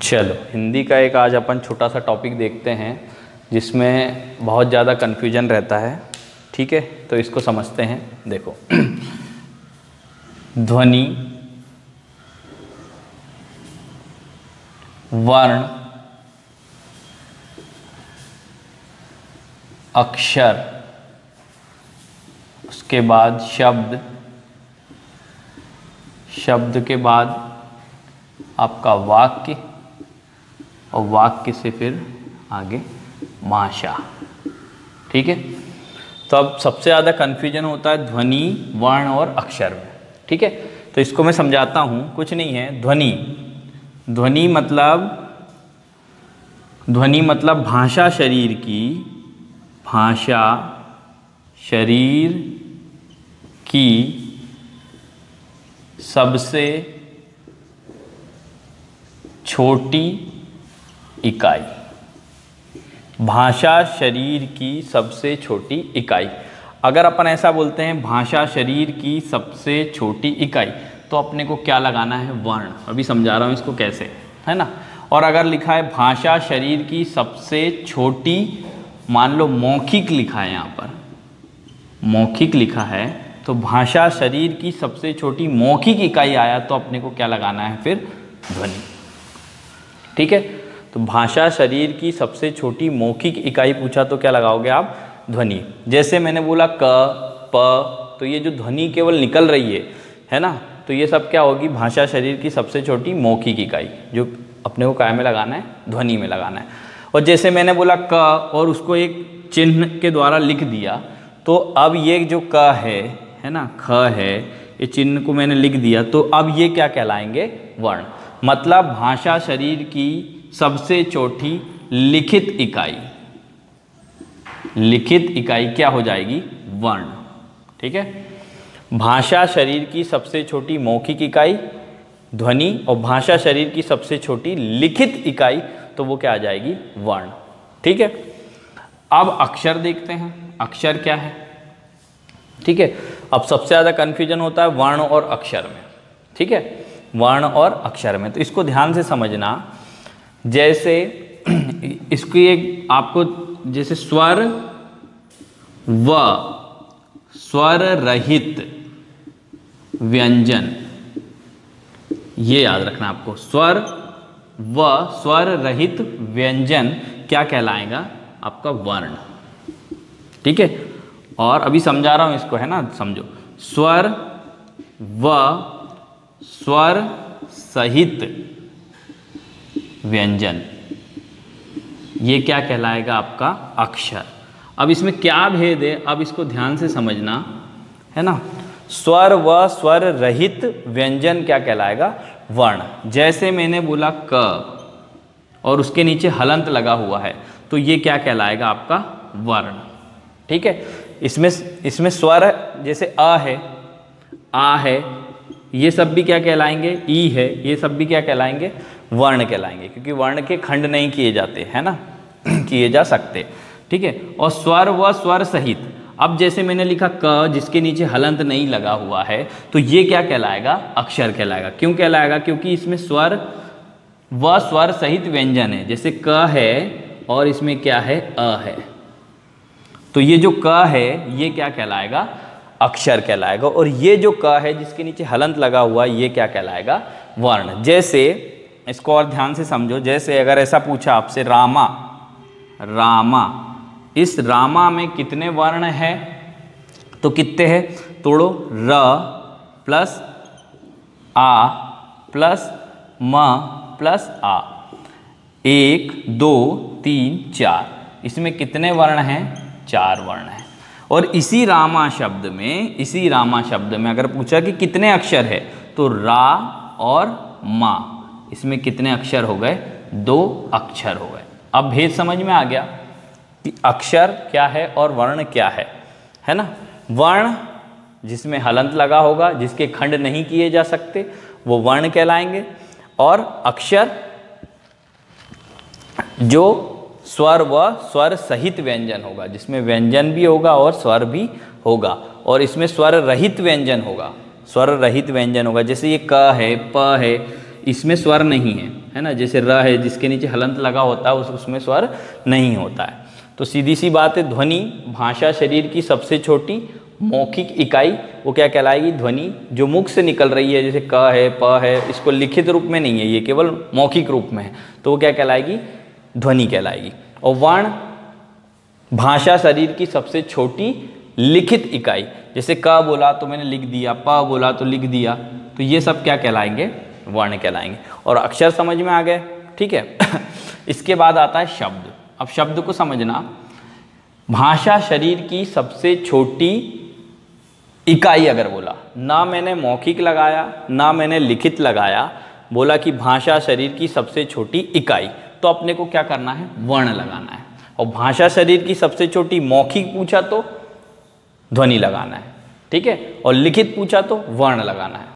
चलो हिंदी का एक आज अपन छोटा सा टॉपिक देखते हैं जिसमें बहुत ज़्यादा कन्फ्यूजन रहता है। ठीक है, तो इसको समझते हैं। देखो ध्वनि, वर्ण, अक्षर, उसके बाद शब्द, शब्द के बाद आपका वाक्य और वाक्य से फिर आगे भाषा। ठीक है, तो अब सबसे ज़्यादा कन्फ्यूजन होता है ध्वनि, वर्ण और अक्षर में। ठीक है, तो इसको मैं समझाता हूँ। कुछ नहीं है, ध्वनि, ध्वनि मतलब भाषा शरीर की, भाषा शरीर की सबसे छोटी इकाई। भाषा शरीर की सबसे छोटी इकाई। अगर अपन ऐसा बोलते हैं भाषा शरीर की सबसे छोटी इकाई, तो अपने को क्या लगाना है? वर्ण। अभी समझा रहा हूँ इसको कैसे, है ना। और अगर लिखा है भाषा शरीर की सबसे छोटी, मान लो मौखिक लिखा है, यहाँ पर मौखिक लिखा है, तो भाषा शरीर की सबसे छोटी मौखिक इकाई आया, तो अपने को क्या लगाना है फिर? ध्वनि। ठीक है, तो भाषा शरीर की सबसे छोटी मौखिक इकाई पूछा तो क्या लगाओगे आप? ध्वनि। जैसे मैंने बोला क, प, तो ये जो ध्वनि केवल निकल रही है ना, तो ये सब क्या होगी? भाषा शरीर की सबसे छोटी मौखिक इकाई, जो अपने को काय में लगाना है? ध्वनि में लगाना है। और जैसे मैंने बोला क और उसको एक चिन्ह के द्वारा लिख दिया, तो अब ये जो क है ना, ख है, ये चिन्ह को मैंने लिख दिया, तो अब ये क्या कहलाएंगे? वर्ण। मतलब भाषा शरीर की सबसे छोटी लिखित इकाई, लिखित इकाई क्या हो जाएगी? वर्ण। ठीक है, भाषा शरीर की सबसे छोटी मौखिक इकाई ध्वनि, और भाषा शरीर की सबसे छोटी लिखित इकाई, तो वो क्या आ जाएगी? वर्ण। ठीक है, अब अक्षर देखते हैं, अक्षर क्या है। ठीक है, अब सबसे ज़्यादा कन्फ्यूजन होता है वर्ण और अक्षर में। ठीक है, वर्ण और अक्षर में, तो इसको ध्यान से समझना। जैसे इसकी एक आपको, जैसे स्वर व स्वर रहित व्यंजन, ये याद रखना आपको। स्वर व स्वर रहित व्यंजन क्या कहलाएगा? आपका वर्ण। ठीक है, और अभी समझा रहा हूं इसको, है ना, समझो। स्वर व स्वर सहित व्यंजन, ये क्या कहलाएगा? आपका अक्षर। अब इसमें क्या भेद है, अब इसको ध्यान से समझना, है ना। स्वर व स्वर रहित व्यंजन क्या कहलाएगा? वर्ण। जैसे मैंने बोला क और उसके नीचे हलंत लगा हुआ है, तो ये क्या कहलाएगा? आपका वर्ण। ठीक है, इसमें स्वर जैसे अ है, आ है, ये सब भी क्या कहलाएंगे? ई है, ये सब भी क्या कहलाएंगे? वर्ण कहलाएंगे, क्योंकि वर्ण के खंड नहीं किए जाते, है ना, किए जा सकते। ठीक है, और स्वर व स्वर सहित, अब जैसे मैंने लिखा क जिसके नीचे हलंत नहीं लगा हुआ है, तो ये क्या कहलाएगा? अक्षर कहलाएगा। क्यों कहलाएगा? क्योंकि इसमें स्वर व स्वर सहित व्यंजन है। जैसे क है और इसमें क्या है? अ है, तो ये जो क है ये क्या कहलाएगा? अक्षर कहलाएगा। और ये जो क है जिसके नीचे हलंत लगा हुआ है, ये क्या कहलाएगा? वर्ण। जैसे इसको और ध्यान से समझो। जैसे अगर ऐसा पूछा आपसे रामा, रामा, इस रामा में कितने वर्ण है? तो कितने हैं? तोड़ो। र प्लस आ प्लस म प्लस आ, 1 2 3 4, इसमें कितने वर्ण हैं? 4 वर्ण हैं। और इसी रामा शब्द में अगर पूछा कि कितने अक्षर है, तो रा और मा, इसमें कितने अक्षर हो गए? 2 अक्षर हो गए। अब भेद समझ में आ गया कि अक्षर क्या है और वर्ण क्या है ना। वर्ण जिसमें हलंत लगा होगा, जिसके खंड नहीं किए जा सकते, वो वर्ण कहलाएंगे। और अक्षर जो स्वर व स्वर सहित व्यंजन होगा, जिसमें व्यंजन भी होगा और स्वर भी होगा। और इसमें स्वर रहित व्यंजन होगा, स्वर रहित व्यंजन होगा। जैसे ये क है, प है, इसमें स्वर नहीं है है ना, जैसे र है जिसके नीचे हलंत लगा होता है उसमें स्वर नहीं होता है। तो सीधी सी बात है, ध्वनि भाषा शरीर की सबसे छोटी मौखिक इकाई वो क्या कहलाएगी, ध्वनि जो मुख से निकल रही है, जैसे क है प है, इसको लिखित रूप में नहीं है, ये केवल मौखिक रूप में है, तो वो क्या कहलाएगी, ध्वनि कहलाएगी। और वर्ण भाषा शरीर की सबसे छोटी लिखित इकाई, जैसे क बोला तो मैंने लिख दिया, प बोला तो लिख दिया, तो ये सब क्या कहलाएंगे, वर्ण कहलाएंगे। और अक्षर समझ में आ गए, ठीक है। इसके बाद आता है शब्द। अब शब्द को समझना, भाषा शरीर की सबसे छोटी इकाई अगर बोला, ना मैंने मौखिक लगाया ना मैंने लिखित लगाया, बोला कि भाषा शरीर की सबसे छोटी इकाई, तो अपने को क्या करना है, वर्ण लगाना है। और भाषा शरीर की सबसे छोटी मौखिक पूछा तो ध्वनि लगाना है, ठीक है, और लिखित पूछा तो वर्ण लगाना है।